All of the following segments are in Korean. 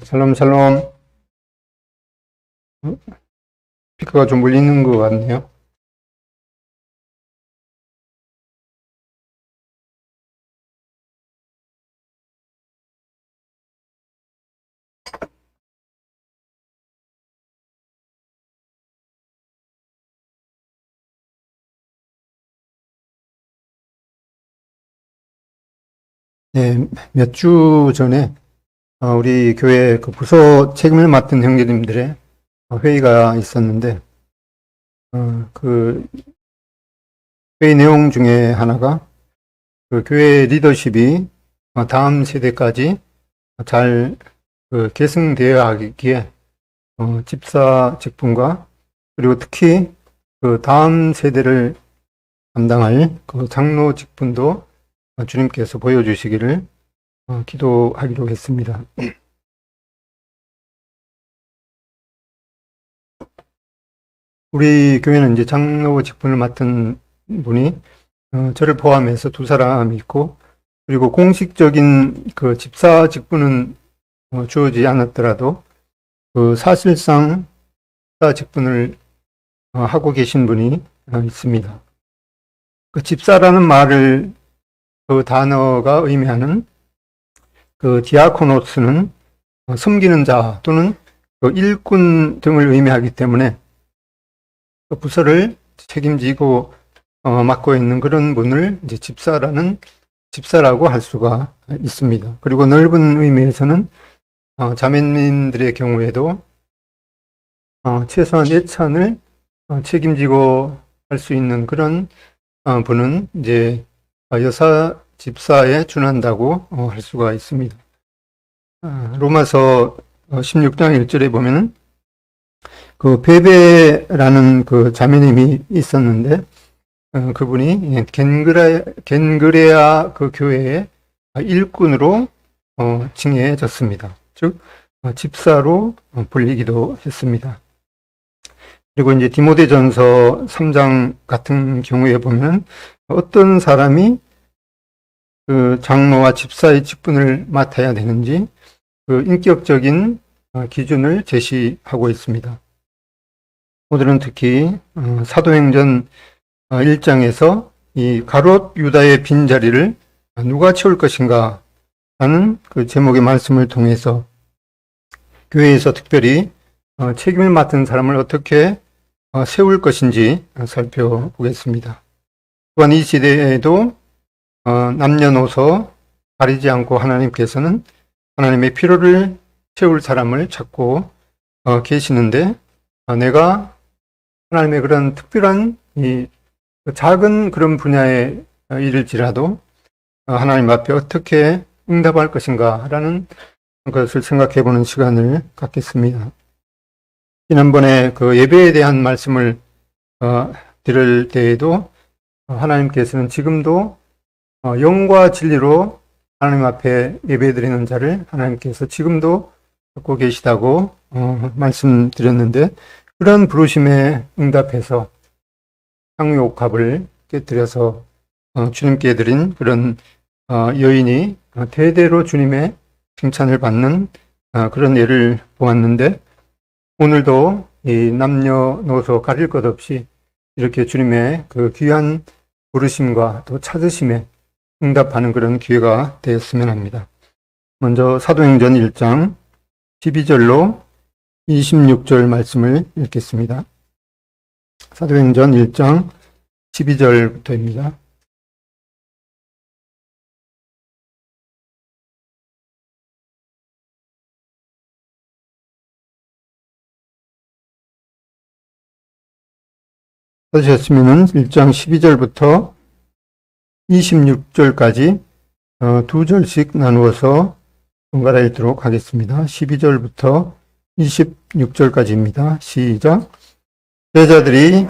샬롬, 샬롬. 스피커가 좀 울리는 것 같네요. 몇 주 전에 우리 교회 그 부서 책임을 맡은 형제님들의 회의가 있었는데, 그 회의 내용 중에 하나가 그 교회 리더십이 다음 세대까지 잘 계승되어야 하기에 집사 직분과 그리고 특히 그 다음 세대를 담당할 그 장로 직분도 주님께서 보여주시기를 기도하기로 했습니다. 우리 교회는 이제 장로 직분을 맡은 분이 저를 포함해서 두 사람이 있고, 그리고 공식적인 그 집사 직분은 주어지지 않았더라도 그 사실상 집사 직분을 하고 계신 분이 있습니다. 그 집사라는 말을 그 단어가 의미하는 그 디아코노스는 섬기는 자 또는 그 일꾼 등을 의미하기 때문에 그 부서를 책임지고 맡고 있는 그런 분을 이제 집사라고 할 수가 있습니다. 그리고 넓은 의미에서는 자매님들의 경우에도 최소한 예찬을 책임지고 할 수 있는 그런 분은 이제 여사 집사에 준한다고 할 수가 있습니다. 로마서 16장 1절에 보면은 그 베베라는 그 자매님이 있었는데 그분이 겐그레아 그 교회의 일꾼으로 칭해졌습니다. 즉 집사로 불리기도 했습니다. 그리고 이제 디모데전서 3장 같은 경우에 보면 어떤 사람이 그 장로와 집사의 직분을 맡아야 되는지 그 인격적인 기준을 제시하고 있습니다. 오늘은 특히 사도행전 1장에서 이 가롯 유다의 빈자리를 누가 채울 것인가 하는 그 제목의 말씀을 통해서 교회에서 특별히 책임을 맡은 사람을 어떻게 세울 것인지 살펴보겠습니다. 또한 이 시대에도 남녀노소 가리지 않고 하나님께서는 하나님의 필요를 채울 사람을 찾고 계시는데 내가 하나님의 그런 특별한 이 작은 그런 분야의 일일지라도 하나님 앞에 어떻게 응답할 것인가라는 것을 생각해 보는 시간을 갖겠습니다. 지난번에 그 예배에 대한 말씀을 드릴 때에도 하나님께서는 지금도 영과 진리로 하나님 앞에 예배드리는 자를 하나님께서 지금도 듣고 계시다고 말씀드렸는데, 그런 부르심에 응답해서 향유옥합을 깨뜨려서 주님께 드린 그런 여인이 대대로 주님의 칭찬을 받는 그런 예를 보았는데, 오늘도 이 남녀노소 가릴 것 없이 이렇게 주님의 그 귀한 부르심과 또 찾으심에 응답하는 그런 기회가 되었으면 합니다. 먼저 사도행전 1장 12절로 26절 말씀을 읽겠습니다. 사도행전 1장 12절부터입니다. 찾으셨으면 1장 12절부터 26절까지 두 절씩 나누어서 번갈아 읽도록 하겠습니다. 12절부터 26절까지입니다. 시작. 제자들이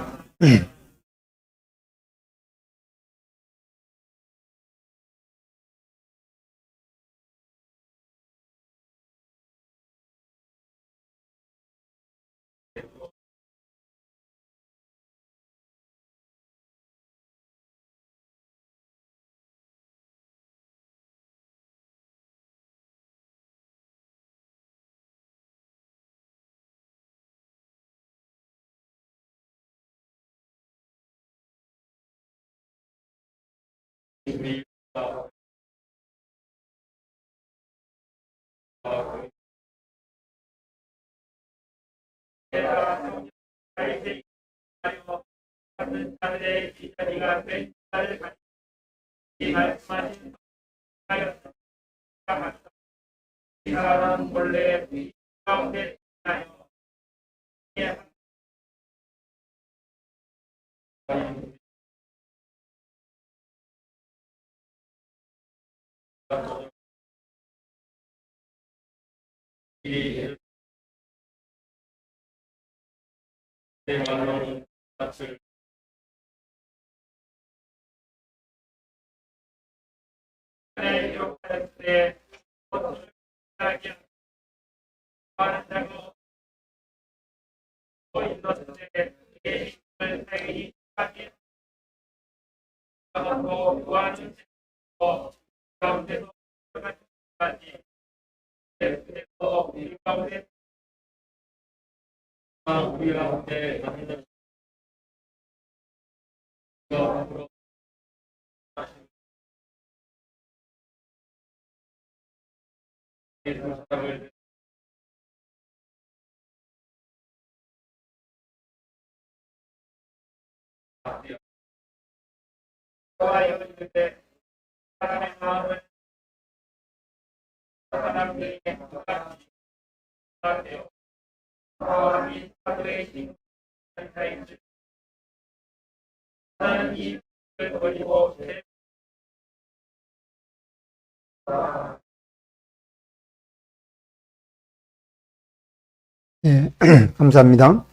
예, 감사합니다.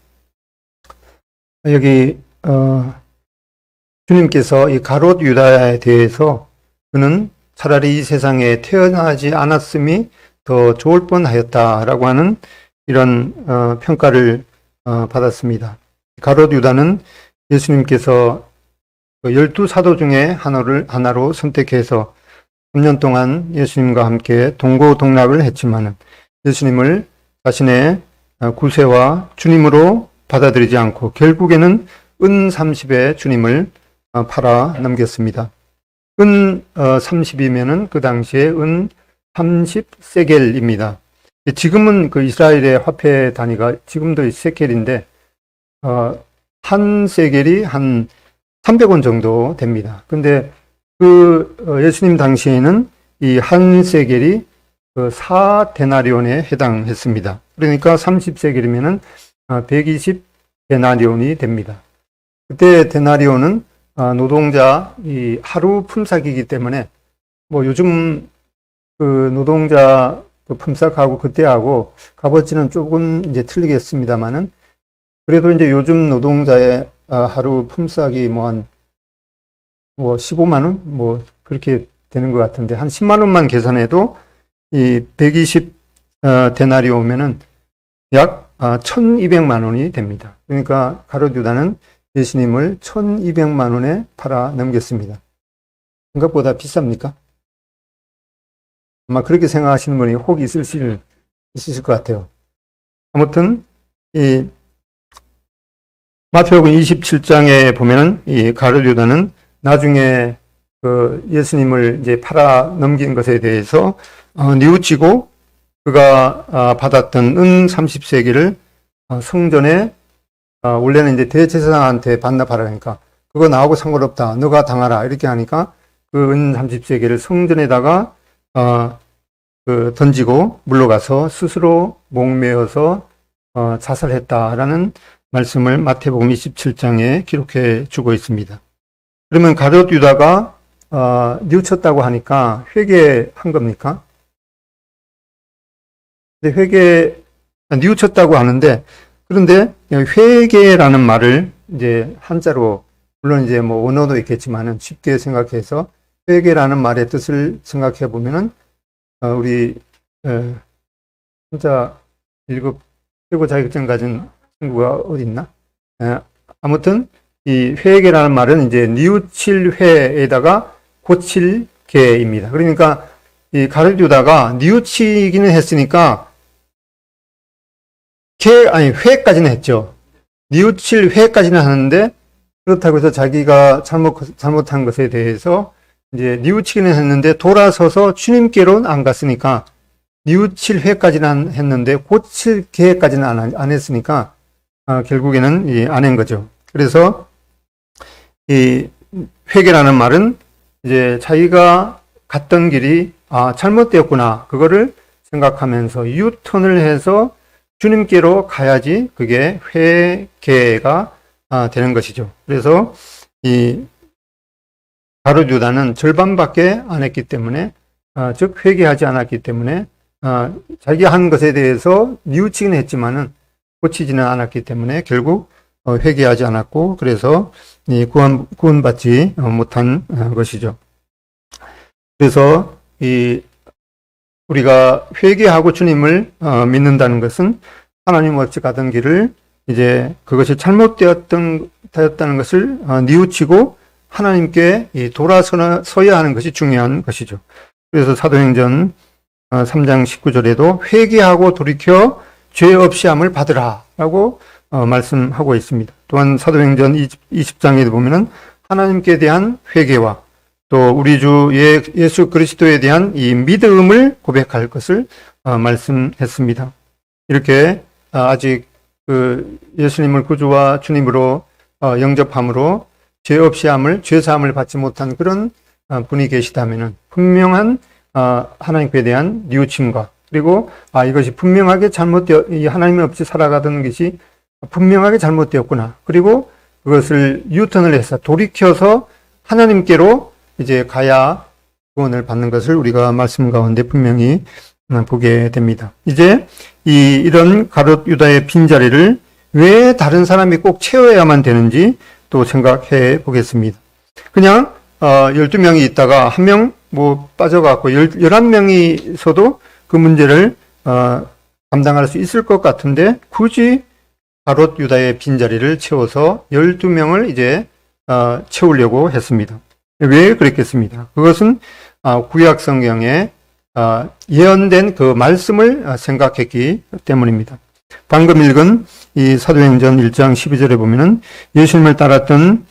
여기 주님께서 이 가롯 유다에 대해서 그는 차라리 이 세상에 태어나지 않았음이 더 좋을 뻔하였다라고 하는 이런 평가를 받았습니다. 가롯 유다는 예수님께서 12사도 중에 하나로 선택해서 3년 동안 예수님과 함께 동고동락을 했지만 예수님을 자신의 구세와 주님으로 받아들이지 않고 결국에는 은 30에 주님을 팔아 넘겼습니다. 은 30이면은 그 당시에 은 30세겔입니다. 지금은 그 이스라엘의 화폐 단위가 지금도 세겔인데 한 세겔이 한 300원 정도 됩니다. 근데 그 예수님 당시에는 이 한 세겔이 그 4데나리온에 해당했습니다. 그러니까 30세겔이면은 120데나리온이 됩니다. 그때 데나리온은 노동자 이 하루 품삯이기 때문에 뭐 요즘 그 노동자 그 품삯하고 그때하고 값어치는 조금 이제 틀리겠습니다만은 그래도 이제 요즘 노동자의 하루 품삯이 뭐 15만 원 뭐 그렇게 되는 것 같은데 한 10만 원만 계산해도 이 120 데나리오면은 약 1200만 원이 됩니다. 그러니까 가롯 유다는 예수님을 1200만 원에 팔아 넘겼습니다. 생각보다 비쌉니까? 아마 그렇게 생각하시는 분이 혹 있으실 것 같아요. 아무튼 이 마태복음 27장에 보면은 이 가롯 유다는 나중에 그 예수님을 이제 팔아 넘긴 것에 대해서 뉘우치고 그가 받았던 은 30세기를 성전에 원래는 이제 대제사장한테 반납하라니까 그거 나하고 상관없다. 너가 당하라. 이렇게 하니까 그 은 30세기를 성전에다가 그 던지고 물러가서 스스로 목매어서 자살했다라는 말씀을 마태복음 27장에 기록해 주고 있습니다. 그러면 가롯 유다가 뉘우쳤다고 하니까 회개한 겁니까? 근데 뉘우쳤다고 하는데 그런데 회개라는 말을 이제 한자로 물론 이제 뭐 원어도 있겠지만은 쉽게 생각해서 회개라는 말의 뜻을 생각해 보면은 우리 진짜 1급 최고 자격증 가진 친구가 어디 있나? 아무튼 이 회개라는 말은 이제 뉘우칠 회에다가 고칠 개입니다. 그러니까 이 가롯 유다가 뉘우치기는 했으니까 회까지는 했죠. 뉘우칠 회까지는 하는데 그렇다고 해서 자기가 잘못한 것에 대해서 이제 뉘우치기는 했는데 돌아서서 주님께로는 안 갔으니까 뉘우칠 회까지는 했는데 고칠 계획까지는 안 했으니까 결국에는 안 한 거죠. 그래서 이 회개라는 말은 이제 자기가 갔던 길이 잘못되었구나 그거를 생각하면서 유턴을 해서 주님께로 가야지 그게 회개가 되는 것이죠. 그래서 이 가룟 유다는 절반밖에 안 했기 때문에 즉 회개하지 않았기 때문에 자기가 한 것에 대해서 뉘우치긴 했지만은 고치지는 않았기 때문에 결국 회개하지 않았고 그래서 구원받지 못한 것이죠. 그래서 우리가 회개하고 주님을 믿는다는 것은 하나님 없이 가던 길을 이제 그것이 잘못되었다는 것을 뉘우치고 하나님께 돌아서야 하는 것이 중요한 것이죠. 그래서 사도행전 3장 19절에도 회개하고 돌이켜 죄 없이 함을 받으라 라고 말씀하고 있습니다. 또한 사도행전 20장에 보면은 하나님께 대한 회개와 또 우리 주 예수 그리스도에 대한 이 믿음을 고백할 것을 말씀했습니다. 이렇게 아직 그 예수님을 구주와 주님으로 영접함으로 죄 없이 함을 죄 사함을 받지 못한 그런 분이 계시다면은 분명한 하나님께 대한 뉘우침과 그리고 이것이 분명하게 하나님 없이 살아가던 것이 분명하게 잘못되었구나. 그리고 그것을 유턴을 해서 돌이켜서 하나님께로 이제 가야 구원을 받는 것을 우리가 말씀 가운데 분명히 보게 됩니다. 이제 이런 가룟 유다의 빈자리를 왜 다른 사람이 꼭 채워야만 되는지 또 생각해 보겠습니다. 그냥 12명이 있다가 한 명 빠져갖고 11명이 있어도 그 문제를 감당할 수 있을 것 같은데 굳이 가롯 유다의 빈자리를 채워서 12명을 이제 채우려고 했습니다. 왜 그랬겠습니다. 그것은 구약 성경에 예언된 그 말씀을 생각했기 때문입니다. 방금 읽은 이 사도행전 1장 12절에 보면은 예수님을 따랐던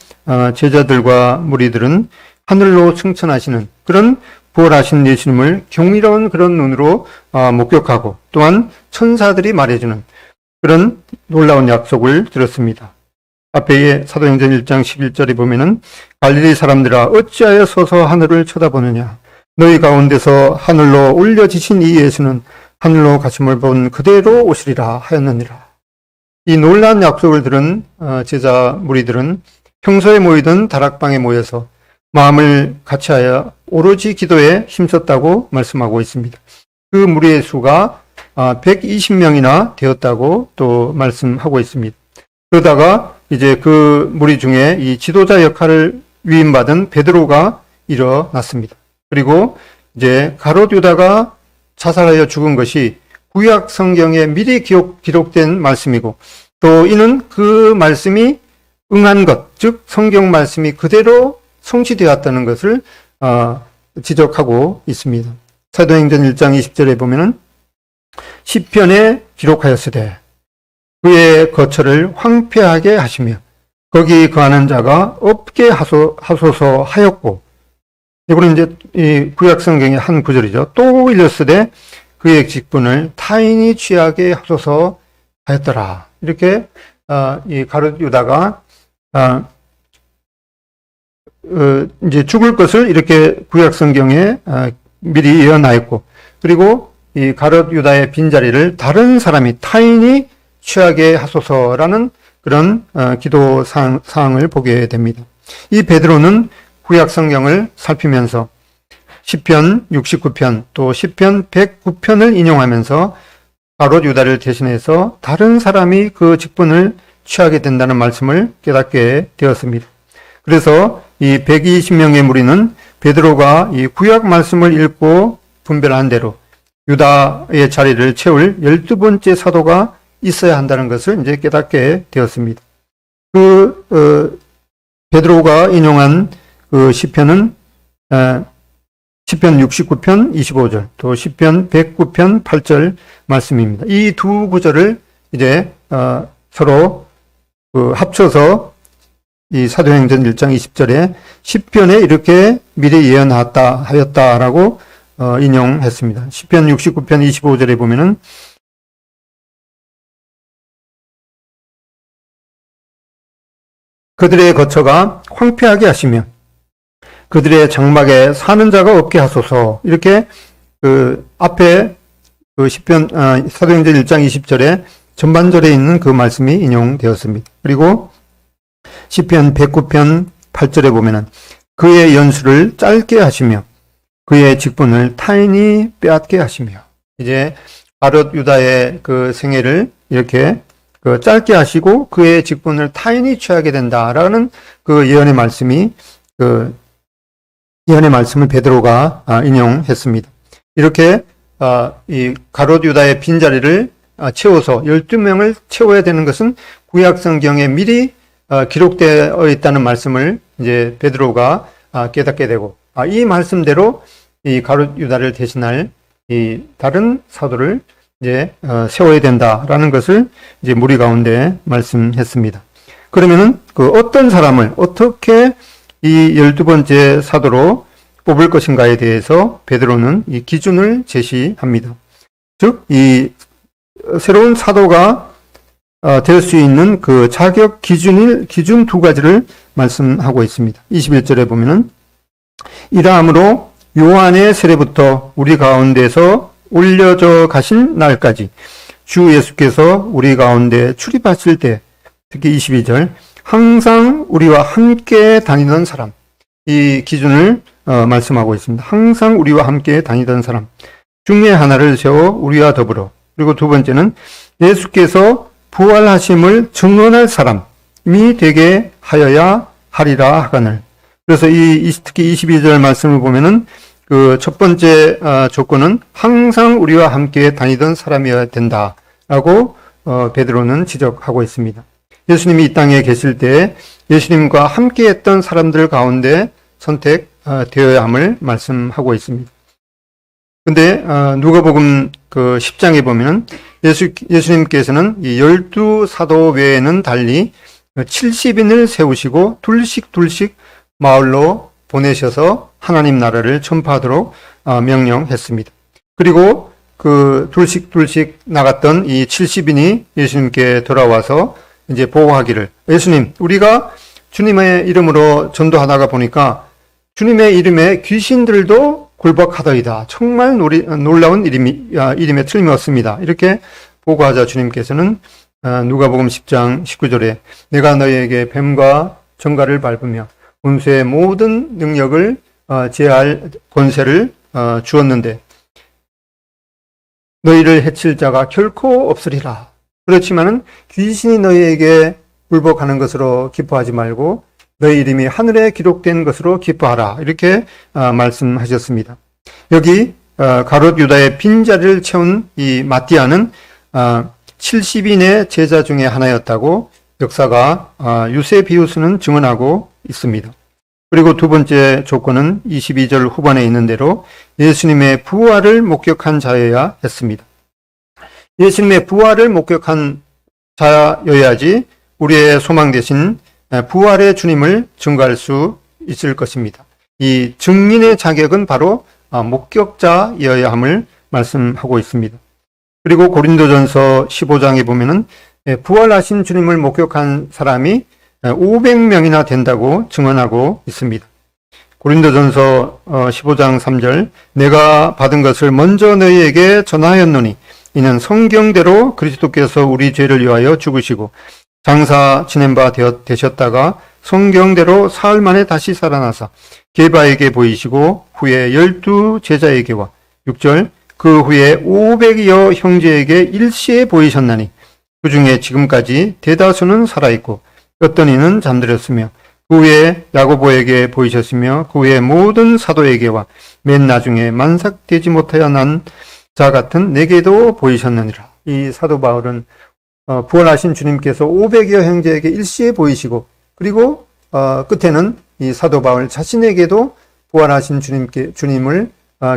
제자들과 무리들은 하늘로 승천하시는 그런 부활하신 예수님을 경이로운 그런 눈으로 목격하고 또한 천사들이 말해주는 그런 놀라운 약속을 들었습니다. 앞에 사도행전 1장 11절에 보면은 갈릴리 사람들아 어찌하여 서서 하늘을 쳐다보느냐 너희 가운데서 하늘로 올려지신 이 예수는 하늘로 가심을 본 그대로 오시리라 하였느니라. 이 놀라운 약속을 들은 제자 무리들은 평소에 모이던 다락방에 모여서 마음을 같이하여 오로지 기도에 힘썼다고 말씀하고 있습니다. 그 무리의 수가 120명이나 되었다고 또 말씀하고 있습니다. 그러다가 이제 그 무리 중에 이 지도자 역할을 위임받은 베드로가 일어났습니다. 그리고 이제 가롯 유다가 자살하여 죽은 것이 구약 성경에 미리 기록된 말씀이고 또 이는 그 말씀이 응한 것, 즉 성경 말씀이 그대로 성취되었다는 것을 지적하고 있습니다. 사도행전 1장 20절에 보면은 시편에 기록하였으되 그의 거처를 황폐하게 하시며 거기 거하는 자가 없게 하소서 하였고 이거는 이제 이 구약 성경의 한 구절이죠. 또 일렀으되 그의 직분을 타인이 취하게 하소서 하였더라. 이렇게 이 가룟 유다가 이제 죽을 것을 이렇게 구약 성경에 미리 예언하였고 그리고 이 가룟 유다의 빈자리를 다른 사람이 타인이 취하게 하소서라는 그런 기도 사항을 보게 됩니다. 이 베드로는 구약 성경을 살피면서 시편 69편 또 시편 109편을 인용하면서 가롯 유다를 대신해서 다른 사람이 그 직분을 취하게 된다는 말씀을 깨닫게 되었습니다. 그래서 이 120명의 무리는 베드로가 이 구약 말씀을 읽고 분별한 대로 유다의 자리를 채울 12번째 사도가 있어야 한다는 것을 이제 깨닫게 되었습니다. 베드로가 인용한 그 시편은 시편 69편 25절 또 시편 109편 8절 말씀입니다. 이 두 구절을 이제 서로 합쳐서 이 사도행전 1장 20절에 시편에 이렇게 미리 예언하였다라고 인용했습니다. 시편 69편 25절에 보면은 그들의 거처가 황폐하게 하시며 그들의 장막에 사는 자가 없게 하소서. 이렇게 그 앞에 그 시편 사도행전 1장 20절에 전반절에 있는 그 말씀이 인용되었습니다. 그리고 시편 109편 8절에 보면은 그의 연수를 짧게 하시며 그의 직분을 타인이 빼앗게 하시며, 이제 가롯 유다의 그 생애를 이렇게 그 짧게 하시고 그의 직분을 타인이 취하게 된다라는 그 예언의 말씀을 베드로가 인용했습니다. 이렇게 이 가롯 유다의 빈자리를 채워서 12명을 채워야 되는 것은 구약 성경에 미리 기록되어 있다는 말씀을 이제 베드로가 깨닫게 되고, 이 말씀대로 이 가롯 유다를 대신할 이 다른 사도를 이제 세워야 된다라는 것을 이제 무리 가운데 말씀했습니다. 그러면은 그 어떤 사람을 어떻게 이 12번째 사도로 뽑을 것인가에 대해서 베드로는 이 기준을 제시합니다. 즉, 이 새로운 사도가 될 수 있는 그 자격 기준 두 가지를 말씀하고 있습니다. 21절에 보면은 이러함으로 요한의 세례부터 우리 가운데서 올려져 가신 날까지 주 예수께서 우리 가운데 출입하실 때, 특히 22절 항상 우리와 함께 다니던 사람, 이 기준을 말씀하고 있습니다. 항상 우리와 함께 다니던 사람 중에 하나를 세워 우리와 더불어, 그리고 두 번째는 예수께서 부활하심을 증언할 사람이 되게 하여야 하리라 하거늘. 그래서 특히 22절 말씀을 보면은 그 첫 번째 조건은 항상 우리와 함께 다니던 사람이어야 된다라고 베드로는 지적하고 있습니다. 예수님이 이 땅에 계실 때 예수님과 함께 했던 사람들 가운데 선택되어야 함을 말씀하고 있습니다. 근데 누가복음 그 10장에 보면은 예수님께서는 이 12사도 외에는 달리 70인을 세우시고 둘씩 마을로 보내셔서 하나님 나라를 전파하도록 명령했습니다. 그리고 그 둘씩 나갔던 이 70인이 예수님께 돌아와서 이제 보고하기를, 예수님, 우리가 주님의 이름으로 전도하다가 보니까 주님의 이름에 귀신들도 굴복하더이다. 정말 놀라운 일임에 틀림이 없습니다. 이렇게 보고하자 주님께서는 누가복음 10장 19절에 내가 너희에게 뱀과 정갈을 밟으며 원수의 모든 능력을 제할 권세를 주었는데 너희를 해칠 자가 결코 없으리라. 그렇지만은 귀신이 너희에게 굴복하는 것으로 기뻐하지 말고 너희 이름이 하늘에 기록된 것으로 기뻐하라. 이렇게 말씀하셨습니다. 여기 가롯 유다의 빈자리를 채운 이 마띠아는 70인의 제자 중에 하나였다고 역사가 유세비우스는 증언하고 있습니다. 그리고 두 번째 조건은 22절 후반에 있는 대로 예수님의 부활을 목격한 자여야 했습니다. 예수님의 부활을 목격한 자여야지 우리의 소망 대신 부활의 주님을 증거할 수 있을 것입니다. 이 증인의 자격은 바로 목격자여야 함을 말씀하고 있습니다. 그리고 고린도전서 15장에 보면은 부활하신 주님을 목격한 사람이 500명이나 된다고 증언하고 있습니다. 고린도전서 15장 3절 내가 받은 것을 먼저 너희에게 전하였노니 이는 성경대로 그리스도께서 우리 죄를 위하여 죽으시고 장사 지낸 바 되셨다가 성경대로 사흘 만에 다시 살아나사 게바에게 보이시고 후에 12 제자에게와 6절 그 후에 500여 형제에게 일시에 보이셨나니 그 중에 지금까지 대다수는 살아있고 어떤 이는 잠들었으며 그 후에 야고보에게 보이셨으며 그 후에 모든 사도에게와 맨 나중에 만삭되지 못하여 난 자 같은 내게도 보이셨느니라. 이 사도 바울은 부활하신 주님께서 500여 형제에게 일시에 보이시고 그리고 끝에는 이 사도 바울 자신에게도 부활하신 주님을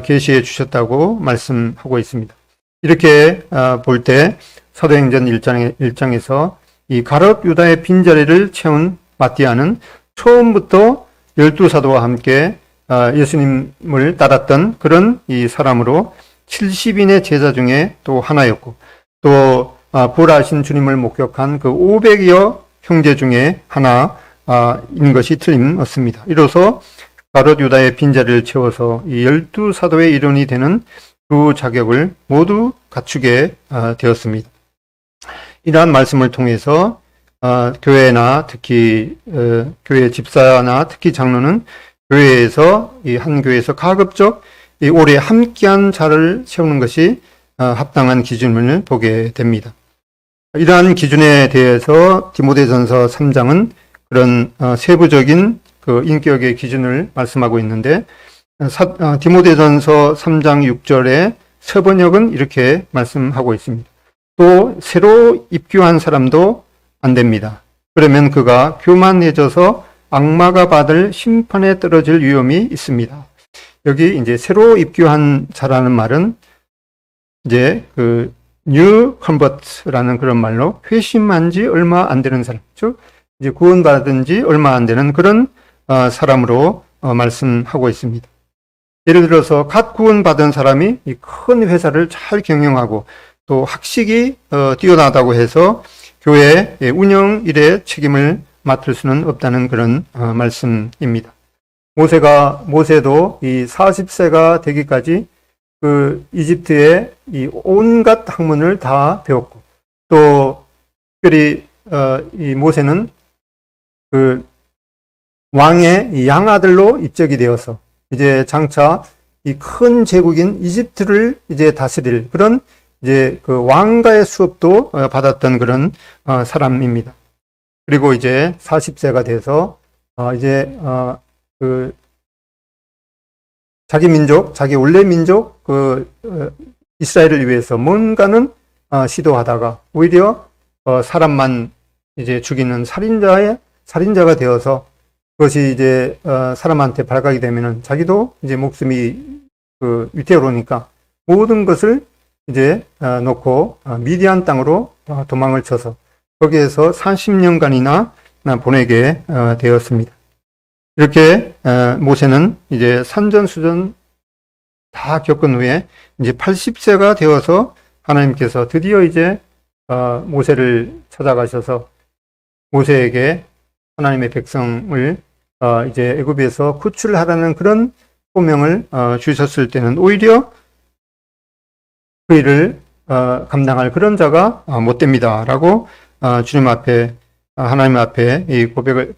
계시해 주셨다고 말씀하고 있습니다. 이렇게 볼 때 사도행전 1장에서 이 가롯 유다의 빈자리를 채운 마띠아는 처음부터 12사도와 함께 예수님을 따랐던 그런 이 사람으로 70인의 제자 중에 또 하나였고, 또 부활하신 주님을 목격한 그 500여 형제 중에 하나인 것이 틀림없습니다. 이로써 가롯 유다의 빈자리를 채워서 이 12사도의 일원이 되는 두 자격을 모두 갖추게 되었습니다. 이러한 말씀을 통해서 교회나 특히 교회 집사나 특히 장로는 교회에서 이 한 교회에서 가급적 이 오래 함께한 자를 세우는 것이 합당한 기준을 보게 됩니다. 이러한 기준에 대해서 디모데전서 3장은 그런 세부적인 그 인격의 기준을 말씀하고 있는데, 디모데전서 3장 6절에 서번역은 이렇게 말씀하고 있습니다. 또 새로 입교한 사람도 안 됩니다. 그러면 그가 교만해져서 악마가 받을 심판에 떨어질 위험이 있습니다. 여기 이제 새로 입교한 자라는 말은 이제 그 new convert라는 그런 말로 회심한 지 얼마 안 되는 사람, 즉 이제 구원받은 지 얼마 안 되는 그런 사람으로 말씀하고 있습니다. 예를 들어서 갓 구원받은 사람이 이 큰 회사를 잘 경영하고 또 학식이 뛰어나다고 해서 교회 운영 일에 책임을 맡을 수는 없다는 그런 말씀입니다. 모세도 이 40세가 되기까지 그 이집트의 이 온갖 학문을 다 배웠고, 또 특별히 이 모세는 그 왕의 이 양아들로 입적이 되어서 이제 장차 이 큰 제국인 이집트를 이제 다스릴 그런 이제 그 왕가의 수업도 받았던 그런 사람입니다. 그리고 이제 40세가 돼서 이제 그 자기 민족, 자기 원래 민족 그 이스라엘을 위해서 뭔가는 시도하다가 오히려 사람만 이제 죽이는 살인자가 되어서 그것이 이제 사람한테 발각이 되면은 자기도 이제 목숨이 그 위태로우니까 모든 것을 이제 놓고 미디안 땅으로 도망을 쳐서 거기에서 30년간이나 보내게 되었습니다. 이렇게 모세는 이제 산전수전 다 겪은 후에 이제 80세가 되어서 하나님께서 드디어 이제 모세를 찾아가셔서 모세에게 하나님의 백성을 이제 애굽에서 구출하라는 그런 소명을 주셨을 때는 오히려 그 일을 감당할 그런 자가 못 됩니다라고 주님 앞에 하나님 앞에 이 고백을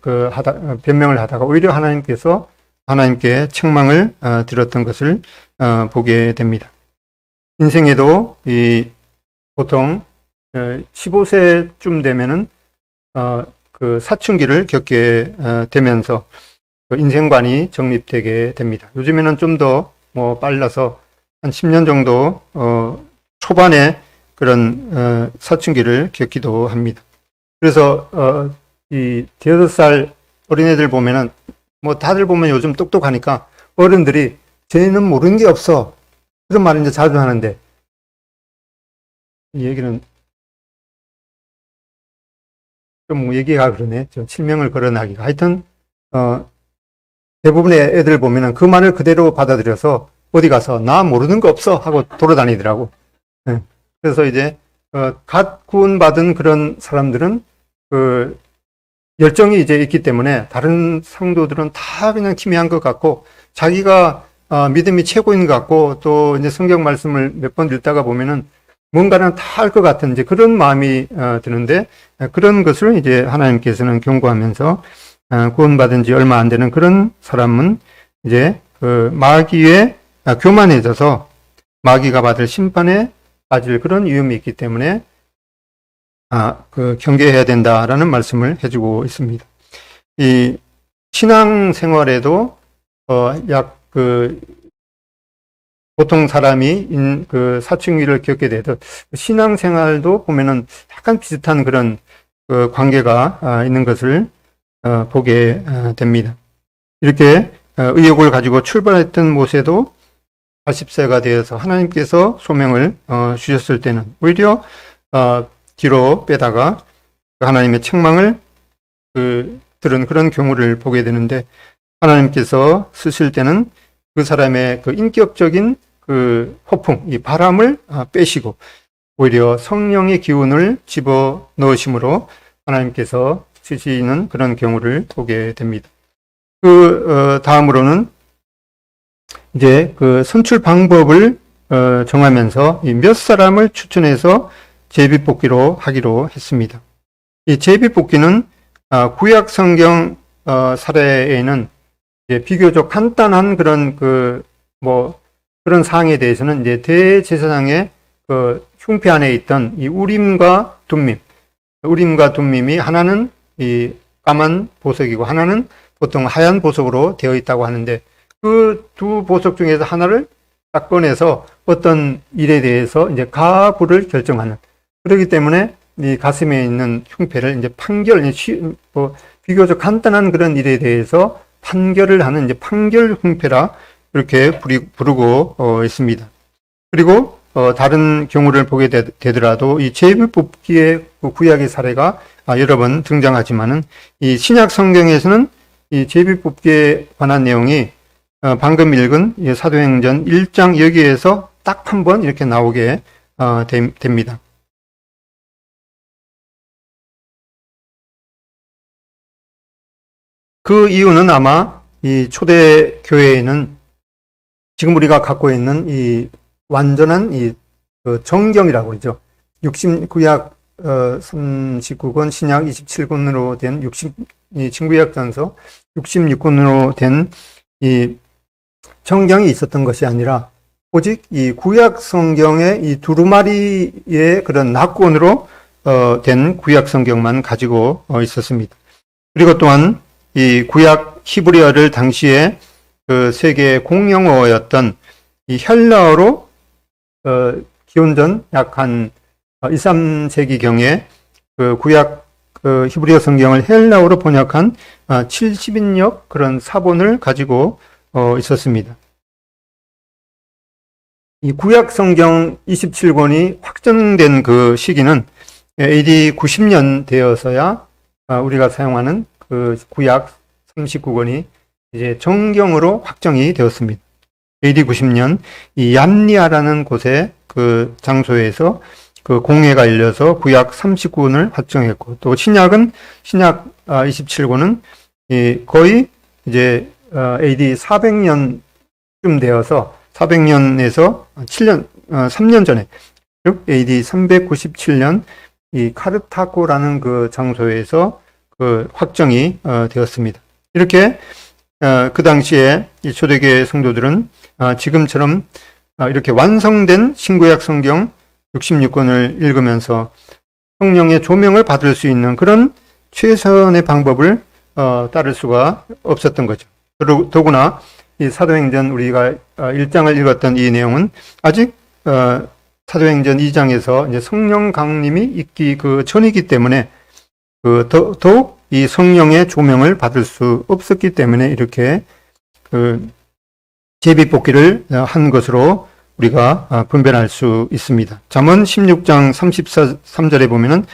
변명을 하다가 오히려 하나님께 책망을 드렸던 것을 보게 됩니다. 인생에도 이 보통 15세쯤 되면은 그 사춘기를 겪게 되면서 인생관이 정립되게 됩니다. 요즘에는 좀 더 빨라서 한 10년 정도 초반에 그런 사춘기를 겪기도 합니다. 그래서 이 5살 어린애들 보면은 다들 보면 요즘 똑똑하니까 어른들이 쟤는 모르는 게 없어 그런 말을 이제 자주 하는데, 이 얘기는 좀 얘기가 그러네. 좀 실명을 거론하기가. 하여튼 대부분의 애들 보면은 그 말을 그대로 받아들여서 어디 가서 나 모르는 거 없어 하고 돌아다니더라고. 네. 그래서 이제 갓 구원받은 그런 사람들은 그 열정이 이제 있기 때문에 다른 성도들은 다 그냥 기미한 것 같고 자기가 믿음이 최고인 것 같고 또 이제 성경 말씀을 몇 번 읽다가 보면은 뭔가는 다 알 것 같은 이제 그런 마음이 드는데, 그런 것을 이제 하나님께서는 경고하면서 구원받은 지 얼마 안 되는 그런 사람은 이제 그 마귀에 교만해져서 마귀가 받을 심판에 빠질 그런 위험이 있기 때문에 그 경계해야 된다라는 말씀을 해주고 있습니다. 이 신앙 생활에도 보통 사람이 그 사춘기를 겪게 되듯 신앙 생활도 보면은 약간 비슷한 그런 그 관계가 있는 것을 보게 됩니다. 이렇게 의욕을 가지고 출발했던 모세도 80세가 되어서 하나님께서 소명을 주셨을 때는 오히려 뒤로 빼다가 하나님의 책망을 들은 그런 경우를 보게 되는데, 하나님께서 쓰실 때는 그 사람의 그 인격적인 그 허풍, 이 바람을 빼시고 오히려 성령의 기운을 집어 넣으심으로 하나님께서 쓰시는 그런 경우를 보게 됩니다. 다음으로는 이제 그 선출 방법을 정하면서 몇 사람을 추천해서 제비뽑기로 하기로 했습니다. 이 제비뽑기는 구약 성경 사례에는 이제 비교적 간단한 그런 그런 사항에 대해서는 이제 대제사장의 그 흉패 안에 있던 이 우림과 둠밈이 하나는 이 까만 보석이고 하나는 보통 하얀 보석으로 되어 있다고 하는데, 그 두 보석 중에서 하나를 딱 꺼내서 어떤 일에 대해서 이제 가부를 결정하는, 그렇기 때문에 이 가슴에 있는 흉패를 이제 비교적 간단한 그런 일에 대해서 판결을 하는 이제 판결 흉패라 이렇게 부르고 있습니다. 그리고 다른 경우를 보게 되더라도 이 제비뽑기의 구약의 사례가 여러 번 등장하지만은 이 신약 성경에서는 이 제비뽑기에 관한 내용이 방금 읽은 사도행전 1장 여기에서 딱 한 번 이렇게 나오게 됩니다. 그 이유는 아마 이 초대 교회에는 지금 우리가 갖고 있는 이 완전한 그 정경이라고 그러죠. 구약 39권, 신약 27권으로 된 신구약전서 66권으로 된 이 정경이 있었던 것이 아니라 오직 이 구약 성경의 이 두루마리의 그런 낙권으로 된 구약 성경만 가지고 있었습니다. 그리고 또한 이 구약 히브리어를 당시에 그 세계 공용어였던 이 헬라어로 기원전 약 한 2, 3세기경에 그 구약 히브리어 성경을 헬라어로 번역한 70인역 그런 사본을 가지고 있었습니다. 이 구약 성경 27권이 확정된 그 시기는 AD 90년 되어서야 우리가 사용하는 그 구약 39권이 이제 정경으로 확정이 되었습니다. AD 90년 이 얀니아라는 곳에 그 장소에서 그 공회가 열려서 구약 39권을 확정했고, 또 신약 27권은 거의 이제 AD 400년쯤 되어서 400년에서 3년 전에, 즉 AD 397년 이 카르타고라는 그 장소에서 그 확정이 되었습니다. 이렇게 그 당시에 이 초대교회 성도들은 지금처럼 이렇게 완성된 신구약 성경 66권을 읽으면서 성령의 조명을 받을 수 있는 그런 최선의 방법을 따를 수가 없었던 거죠. 더구나 이 사도행전 우리가 1장을 읽었던 이 내용은 아직 사도행전 2장에서 이제 성령 강림이 있기 그 전이기 때문에 더욱 이 성령의 조명을 받을 수 없었기 때문에 이렇게 그 제비뽑기를 한 것으로 우리가 분별할 수 있습니다. 잠언 16장 33절에 보면은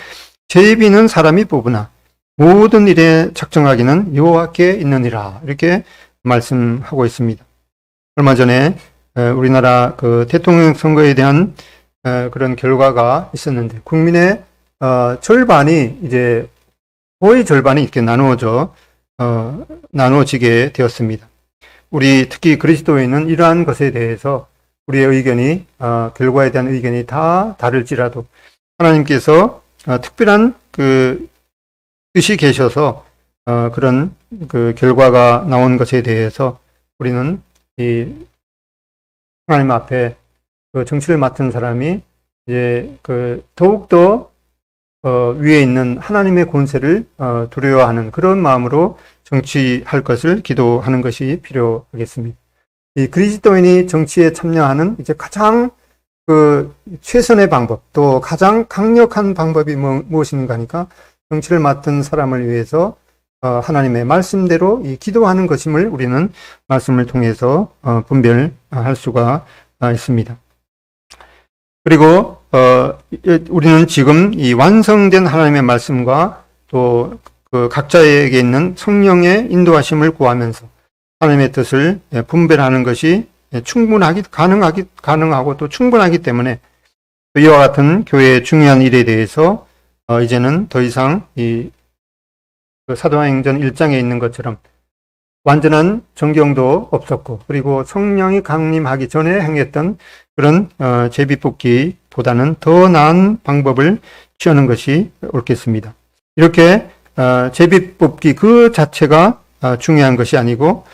제비는 사람이 뽑으나 모든 일에 작정하기는 여호와께 있느니라, 이렇게 말씀하고 있습니다. 얼마 전에 우리나라 그 대통령 선거에 대한 그런 결과가 있었는데, 국민의 절반이 이제 거의 절반이 이렇게 나누어지게 되었습니다. 우리 특히 그리스도인은 이러한 것에 대해서 우리의 의견이 결과에 대한 의견이 다 다를지라도 하나님께서 특별한 그 뜻이 계셔서 그런 그 결과가 나온 것에 대해서 우리는 이 하나님 앞에 그 정치를 맡은 사람이 이제 그 더욱더 위에 있는 하나님의 권세를 두려워하는 그런 마음으로 정치할 것을 기도하는 것이 필요하겠습니다. 이 그리스도인이 정치에 참여하는 이제 가장 그 최선의 방법, 또 가장 강력한 방법이 무엇인가 하니까 정치를 맡은 사람을 위해서 하나님의 말씀대로 이 기도하는 것임을 우리는 말씀을 통해서 분별할 수가 있습니다. 그리고 우리는 지금 이 완성된 하나님의 말씀과 또 그 각자에게 있는 성령의 인도하심을 구하면서 하나님의 뜻을 분별하는 것이 가능하고 또 충분하기 때문에 이와 같은 교회의 중요한 일에 대해서 이제는 더 이상 이 사도행전 1장에 있는 것처럼 완전한 정경도 없었고, 그리고 성령이 강림하기 전에 행했던 그런 제비뽑기보다는 더 나은 방법을 취하는 것이 옳겠습니다. 이렇게 제비뽑기 그 자체가 중요한 것이 아니고,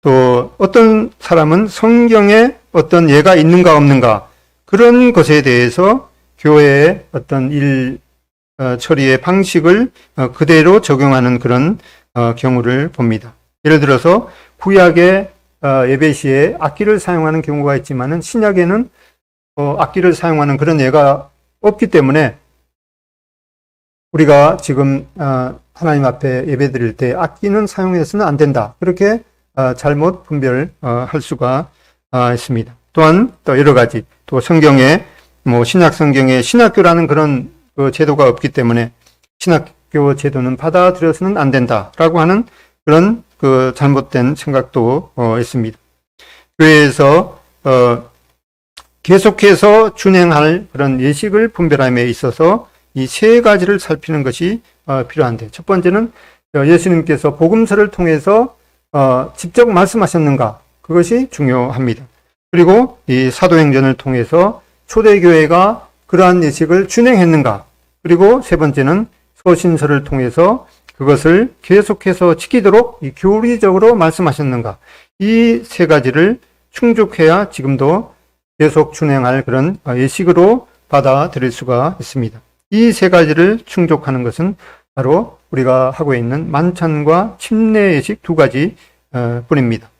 또 어떤 사람은 성경에 어떤 예가 있는가 없는가 그런 것에 대해서 교회의 어떤 일 처리의 방식을 그대로 적용하는 그런 경우를 봅니다. 예를 들어서 구약의 예배 시에 악기를 사용하는 경우가 있지만은 신약에는 악기를 사용하는 그런 예가 없기 때문에 우리가 지금 하나님 앞에 예배 드릴 때 악기는 사용해서는 안 된다, 그렇게 잘못 분별할 수가 있습니다. 또한 또 여러 가지, 또 성경에 신약 성경에 신학교라는 그런 제도가 없기 때문에 신학교 제도는 받아들여서는 안 된다라고 하는 그런 잘못된 생각도 있습니다. 교회에서 계속해서 준행할 그런 예식을 분별함에 있어서 이 세 가지를 살피는 것이 필요한데, 첫 번째는 예수님께서 복음서를 통해서 직접 말씀하셨는가, 그것이 중요합니다. 그리고 이 사도행전을 통해서 초대교회가 그러한 예식을 준행했는가, 그리고 세 번째는 서신서를 통해서 그것을 계속해서 지키도록 교리적으로 말씀하셨는가, 이 세 가지를 충족해야 지금도 계속 준행할 그런 예식으로 받아들일 수가 있습니다. 이 세 가지를 충족하는 것은 바로 우리가 하고 있는 만찬과 침례 예식 두 가지 뿐입니다.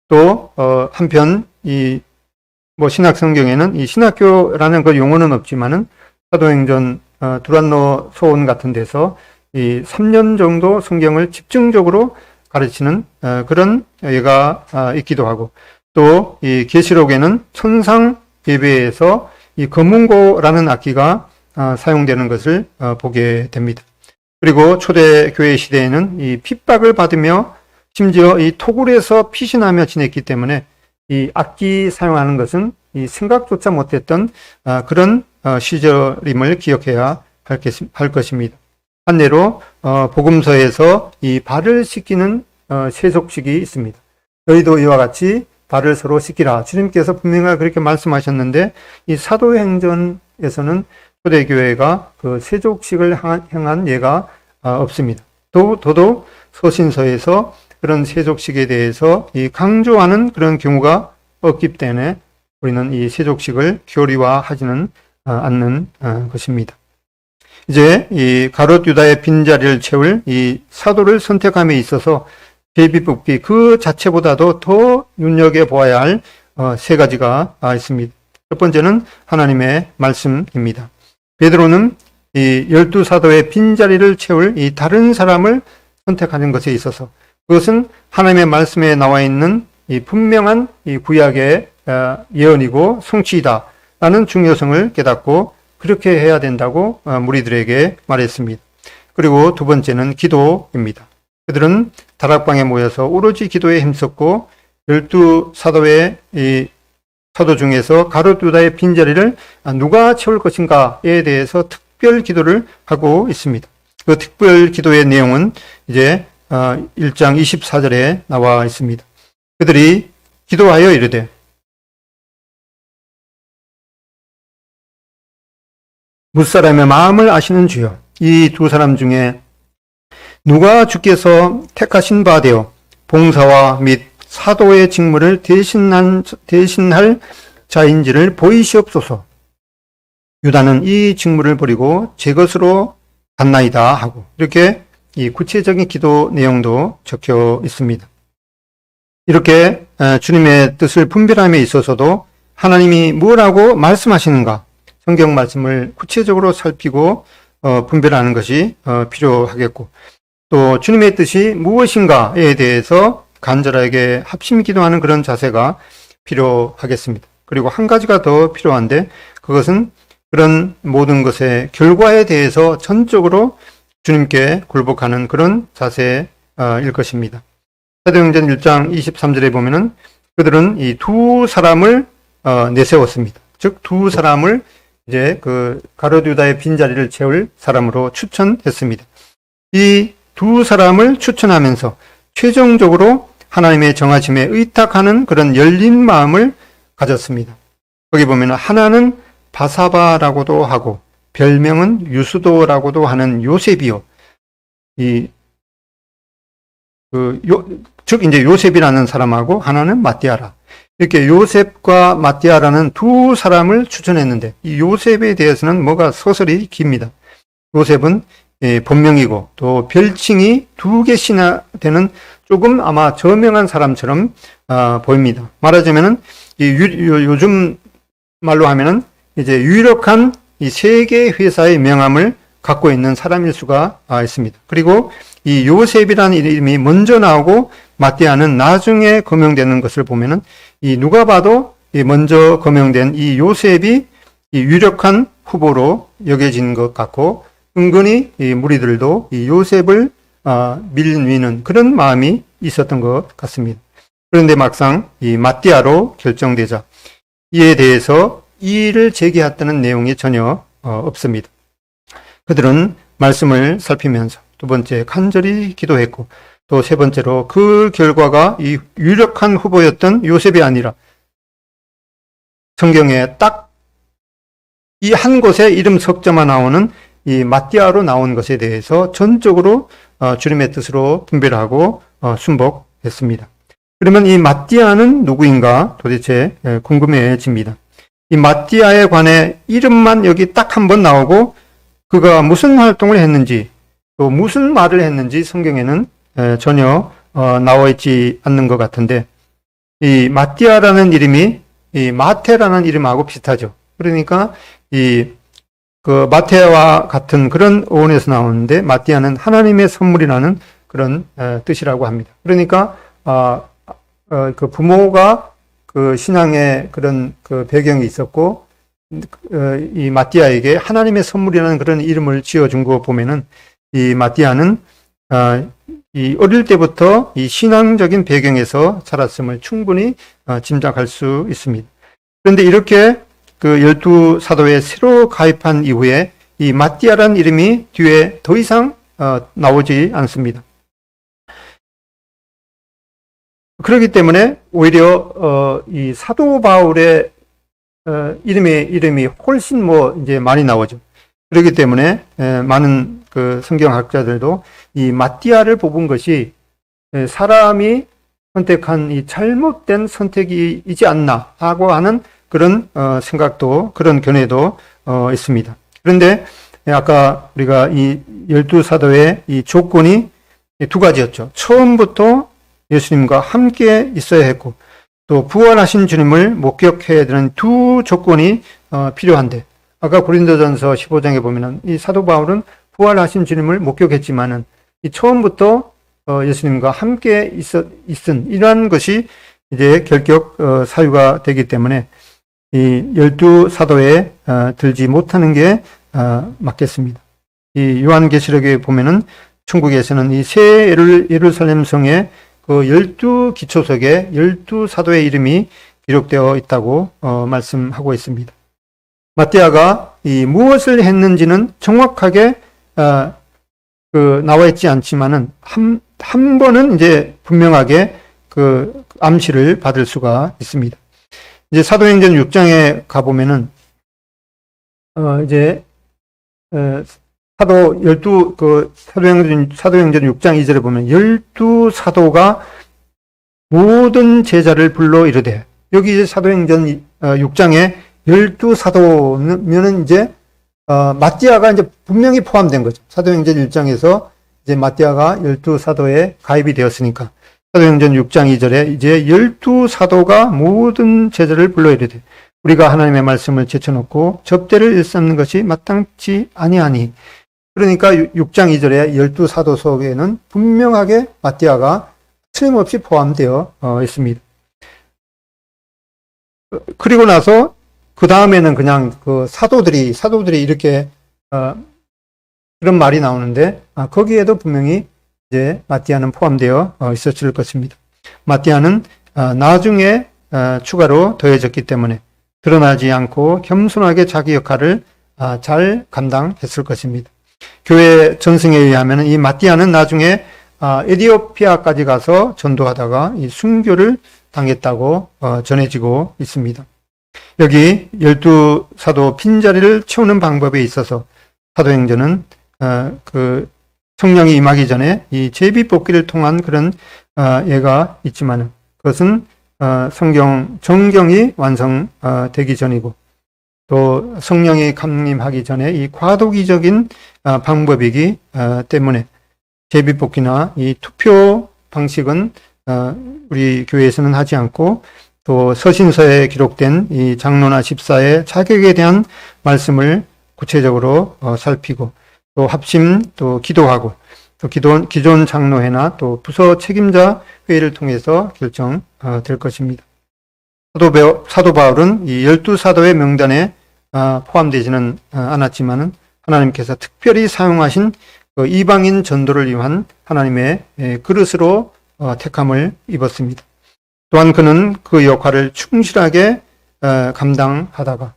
또 한편 신약 성경에는 이 신학교라는 그 용어는 없지만은 사도행전 두란노 소원 같은 데서 이 3년 정도 성경을 집중적으로 가르치는 그런 예가 있기도 하고, 또 이 계시록에는 천상 예배에서 이 검은고라는 악기가 사용되는 것을 보게 됩니다. 그리고 초대교회 시대에는 이 핍박을 받으며 심지어 이 토굴에서 피신하며 지냈기 때문에 이 악기 사용하는 것은 이 생각조차 못했던 그런 시절임을 기억해야 할 것입니다. 한 예로 복음서에서 이 발을 씻기는 세속식이 있습니다. 너희도 이와 같이 발을 서로 씻기라, 주님께서 분명히 그렇게 말씀하셨는데, 이 사도행전에서는 초대교회가 그 세족식을 행한 예가 없습니다. 더더욱 서신서에서 그런 세족식에 대해서 이 강조하는 그런 경우가 없기 때문에 우리는 이 세족식을 교리화하지는 않는 것입니다. 이제 이 가롯 유다의 빈자리를 채울 이 사도를 선택함에 있어서 제비뽑기 그 자체보다도 더 눈여겨보아야 할 세 가지가 있습니다. 첫 번째는 하나님의 말씀입니다. 베드로는 이 12사도의 빈자리를 채울 이 다른 사람을 선택하는 것에 있어서 그것은 하나님의 말씀에 나와 있는 이 분명한 이 구약의 예언이고 성취이다라는 중요성을 깨닫고 그렇게 해야 된다고 무리들에게 말했습니다. 그리고 두 번째는 기도입니다. 그들은 다락방에 모여서 오로지 기도에 힘썼고 12사도의 이 사도 중에서 가롯 유다의 빈자리를 누가 채울 것인가에 대해서 특별 기도를 하고 있습니다. 그 특별 기도의 내용은 이제 1장 24절에 나와 있습니다. 그들이 기도하여 이르되 뭇사람의 마음을 아시는 주여, 이 두 사람 중에 누가 주께서 택하신 바 되어 봉사와 및 사도의 직무를 대신할 자인지를 보이시옵소서. 유다는 이 직무를 버리고 제 것으로 갔나이다 하고, 이렇게 이 구체적인 기도 내용도 적혀 있습니다. 이렇게 주님의 뜻을 분별함에 있어서도 하나님이 뭐라고 말씀하시는가, 성경 말씀을 구체적으로 살피고 분별하는 것이 필요하겠고, 또 주님의 뜻이 무엇인가에 대해서 간절하게 합심 기도하는 그런 자세가 필요하겠습니다. 그리고 한 가지가 더 필요한데, 그것은 그런 모든 것의 결과에 대해서 전적으로 주님께 굴복하는 그런 자세일 것입니다. 사도행전 1장 23절에 보면은 그들은 이 두 사람을 내세웠습니다. 즉 두 사람을 이제 그 가룟 유다의 빈자리를 채울 사람으로 추천했습니다. 이 두 사람을 추천하면서 최종적으로 하나님의 정하심에 의탁하는 그런 열린 마음을 가졌습니다. 거기 보면 하나는 바사바라고도 하고 별명은 유수도라고도 하는 요셉이요. 즉 이제 요셉이라는 사람하고 하나는 마띠아라. 이렇게 요셉과 마띠아라는 두 사람을 추천했는데 이 요셉에 대해서는 뭐가 서설이 깁니다. 요셉은 본명이고 또 별칭이 두 개씩이나 되는 조금 아마 저명한 사람처럼 보입니다. 말하자면은 요즘 말로 하면은 이제 유력한 이 세계 회사의 명함을 갖고 있는 사람일 수가 있습니다. 그리고 이 요셉이라는 이름이 먼저 나오고 마띠아는 나중에 거명되는 것을 보면은 이 누가 봐도 먼저 거명된 이 요셉이 이 유력한 후보로 여겨진 것 같고 은근히 이 무리들도 이 요셉을 밀미는 그런 마음이 있었던 것 같습니다. 그런데 막상 이 마띠아로 결정되자 이에 대해서 이의를 제기했다는 내용이 전혀 없습니다. 그들은 말씀을 살피면서 두 번째 간절히 기도했고 또 세 번째로 그 결과가 이 유력한 후보였던 요셉이 아니라 성경에 딱 이 한 곳에 이름 석자만 나오는 이 마띠아로 나온 것에 대해서 전적으로 주님의 뜻으로 분별하고 순복했습니다. 그러면 이 마띠아는 누구인가 도대체 궁금해집니다. 이 마띠아에 관해 이름만 여기 딱 한 번 나오고 그가 무슨 활동을 했는지 또 무슨 말을 했는지 성경에는 전혀 나와 있지 않는 것 같은데 이 마띠아라는 이름이 이 마태라는 이름하고 비슷하죠. 그러니까 그 마태와 같은 그런 어원에서 나오는데 마띠아는 하나님의 선물이라는 그런 뜻이라고 합니다. 그러니까 그 부모가 그 신앙의 그런 그 배경이 있었고 이 마띠아에게 하나님의 선물이라는 그런 이름을 지어준 거 보면은 이 마띠아는 이 어릴 때부터 이 신앙적인 배경에서 자랐음을 충분히 짐작할 수 있습니다. 그런데 이렇게 그 12사도에 새로 가입한 이후에 이 마띠아라는 이름이 뒤에 더 이상 나오지 않습니다. 그렇기 때문에 오히려 이 사도 바울의 이름이 훨씬 이제 많이 나오죠. 그렇기 때문에 많은 그 성경학자들도 이 마띠아를 뽑은 것이 사람이 선택한 이 잘못된 선택이지 않나 하고 하는 그런 생각도 그런 견해도 있습니다. 그런데 아까 우리가 이 12사도의 이 조건이 두 가지였죠. 처음부터 예수님과 함께 있어야 했고 또 부활하신 주님을 목격해야 되는 두 조건이 필요한데 아까 고린도전서 15장에 보면은 이 사도 바울은 부활하신 주님을 목격했지만은 이 처음부터 예수님과 함께 있은 이러한 것이 이제 결격 사유가 되기 때문에 이 12사도에 들지 못하는 게 맞겠습니다. 이 요한계시록에 보면은 천국에서는 이 새 예루살렘 성에 그 12기초석에 12사도의 이름이 기록되어 있다고 말씀하고 있습니다. 마띠아가 이 무엇을 했는지는 정확하게 나와 있지 않지만은 한 번은 이제 분명하게 그 암시를 받을 수가 있습니다. 이제 사도행전 6장에 가보면은 이제 사도행전 6장 2절에 보면 12사도가 모든 제자를 불러 이르되 여기 이제 사도행전 6장에 12사도면은 이제 마띠아가 이제 분명히 포함된 거죠. 사도행전 1장에서 이제 마띠아가 12사도에 가입이 되었으니까 사도행전 6장 2절에 이제 12사도가 모든 제자를 불러 이르되 우리가 하나님의 말씀을 제쳐놓고 접대를 일삼는 것이 마땅치 아니하니. 그러니까 6장 2절에 12사도 속에는 분명하게 마띠아가 틀림없이 포함되어 있습니다. 그리고 나서 그 다음에는 그냥 그 사도들이 이렇게 그런 말이 나오는데 거기에도 분명히 이제 마띠아는 포함되어 있었을 것입니다. 마띠아는 나중에 추가로 더해졌기 때문에 드러나지 않고 겸손하게 자기 역할을 잘 감당했을 것입니다. 교회 전승에 의하면 이 마띠아는 나중에 에디오피아까지 가서 전도하다가 이 순교를 당했다고 전해지고 있습니다. 여기 12사도 빈자리를 채우는 방법에 있어서 사도행전은 그 성령이 임하기 전에 이 제비뽑기를 통한 그런 예가 있지만 그것은 정경이 완성되기 전이고 또 성령이 강림하기 전에 이 과도기적인 방법이기 때문에 제비뽑기나 이 투표 방식은 우리 교회에서는 하지 않고 또 서신서에 기록된 이 장로나 집사의 자격에 대한 말씀을 구체적으로 살피고 또 합심 또 기도하고 또 기존 장로회나 또 부서 책임자 회의를 통해서 결정될 것입니다. 사도 바울은 이 12사도의 명단에 포함되지는 않았지만 하나님께서 특별히 사용하신 그 이방인 전도를 위한 하나님의 그릇으로 택함을 입었습니다. 또한 그는 그 역할을 충실하게 감당하다가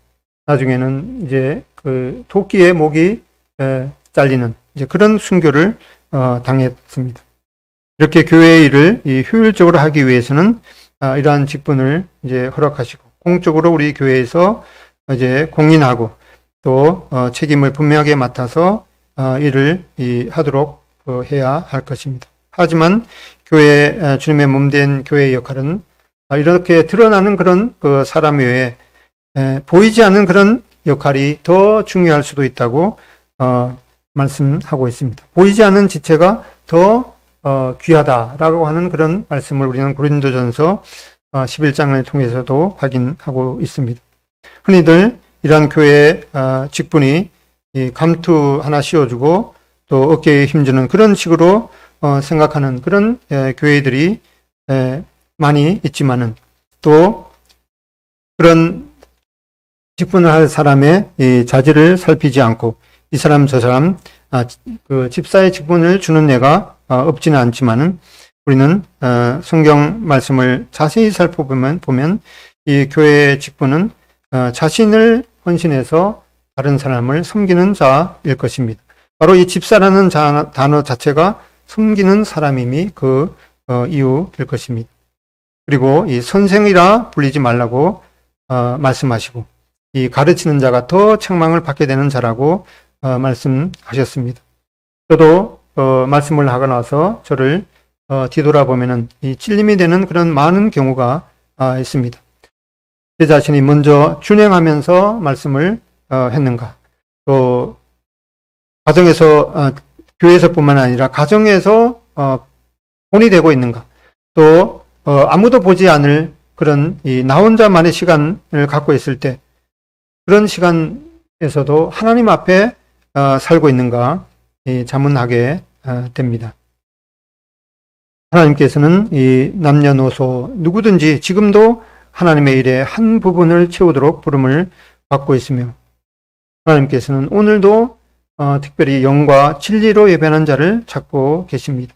나중에는 이제 그 도끼의 목이 잘리는 이제 그런 순교를 당했습니다. 이렇게 교회의 일을 효율적으로 하기 위해서는 이러한 직분을 이제 허락하시고 공적으로 우리 교회에서 이제 공인하고 또 책임을 분명하게 맡아서 일을 하도록 해야 할 것입니다. 하지만 교회 주님의 몸된 교회의 역할은 이렇게 드러나는 그런 그 사람 외에 보이지 않는 그런 역할이 더 중요할 수도 있다고 말씀하고 있습니다. 보이지 않는 지체가 더 귀하다라고 하는 그런 말씀을 우리는 고린도전서 11장을 통해서도 확인하고 있습니다. 흔히들 이러한 교회의 직분이 감투 하나 씌워주고 또 어깨에 힘주는 그런 식으로 생각하는 그런 교회들이 많이 있지만은 또 그런 직분을 할 사람의 이 자질을 살피지 않고 이 사람 저 사람 그 집사의 직분을 주는 예가 없지는 않지만은 우리는 성경 말씀을 자세히 살펴보면 이 교회의 직분은 자신을 헌신해서 다른 사람을 섬기는 자일 것입니다. 바로 이 집사라는 단어 자체가 섬기는 사람임이 그 이유일 것입니다. 그리고 이 선생이라 불리지 말라고 말씀하시고 이 가르치는 자가 더 책망을 받게 되는 자라고 말씀하셨습니다. 저도 말씀을 하고 나서 저를 뒤돌아보면은 이 찔림이 되는 그런 많은 경우가 있습니다. 제 자신이 먼저 준행하면서 말씀을 했는가, 또 가정에서 교회에서뿐만 아니라 가정에서 본이 되고 있는가, 또 아무도 보지 않을 그런 나 혼자만의 시간을 갖고 있을 때 그런 시간에서도 하나님 앞에 살고 있는가 자문하게 됩니다. 하나님께서는 이 남녀노소 누구든지 지금도 하나님의 일의 한 부분을 채우도록 부름을 받고 있으며 하나님께서는 오늘도 특별히 영과 진리로 예배하는 자를 찾고 계십니다.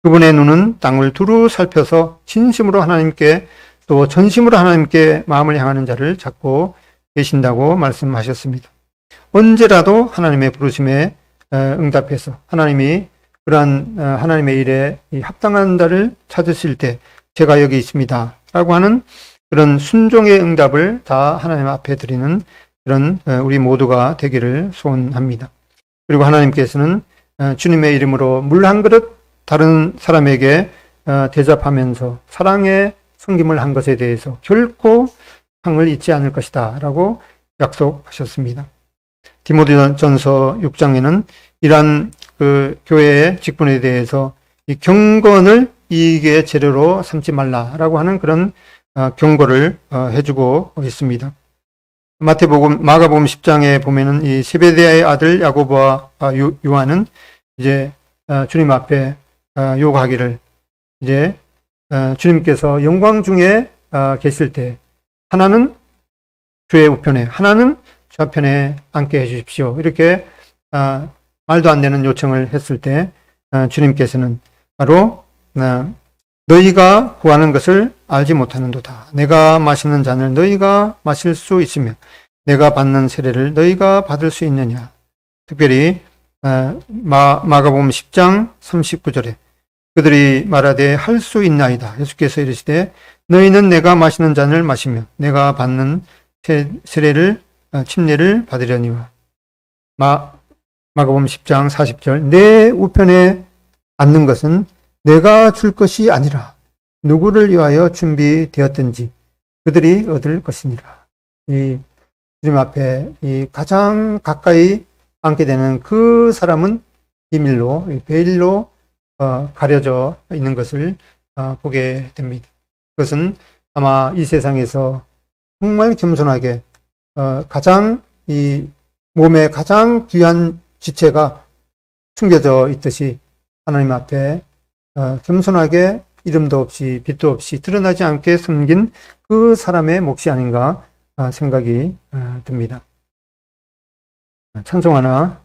그분의 눈은 땅을 두루 살펴서 진심으로 하나님께 또 전심으로 하나님께 마음을 향하는 자를 찾고 계신다고 말씀하셨습니다. 언제라도 하나님의 부르심에 응답해서 하나님이 그러한 하나님의 일에 합당한 자를 찾으실 때 제가 여기 있습니다 라고 하는 그런 순종의 응답을 다 하나님 앞에 드리는 그런 우리 모두가 되기를 소원합니다. 그리고 하나님께서는 주님의 이름으로 물 한 그릇 다른 사람에게 대접하면서 사랑의 섬김을 한 것에 대해서 결코 상을 잊지 않을 것이다 라고 약속하셨습니다. 디모데전서 6장에는 이러한 그 교회의 직분에 대해서 이 경건을 이익의 재료로 삼지 말라라고 하는 그런 경고를 해주고 있습니다. 마가복음 10장에 보면은 이 세베대의 아들 야고보와 요한은 이제 주님 앞에 요구하기를 이제 주님께서 영광 중에 계실 때 하나는 주의 우편에 하나는 좌편에 앉게 해 주십시오. 이렇게 말도 안 되는 요청을 했을 때 주님께서는 바로 너희가 구하는 것을 알지 못하는도다. 내가 마시는 잔을 너희가 마실 수 있으며 내가 받는 세례를 너희가 받을 수 있느냐. 특별히 마가복음 10장 39절에 그들이 말하되 할 수 있나이다. 예수께서 이르시되 너희는 내가 마시는 잔을 마시며 내가 받는 세례를 침례를 받으려니와. 마가복음 10장 40절 내 우편에 앉는 것은 내가 줄 것이 아니라 누구를 위하여 준비되었든지 그들이 얻을 것이니라. 이 주님 앞에 이 가장 가까이 앉게 되는 그 사람은 비밀로 베일로 가려져 있는 것을 보게 됩니다. 그것은 아마 이 세상에서 정말 겸손하게 가장 이 몸에 가장 귀한 지체가 숨겨져 있듯이 하나님 앞에 겸손하게 이름도 없이 빛도 없이 드러나지 않게 숨긴 그 사람의 몫이 아닌가 생각이 듭니다. 찬송 하나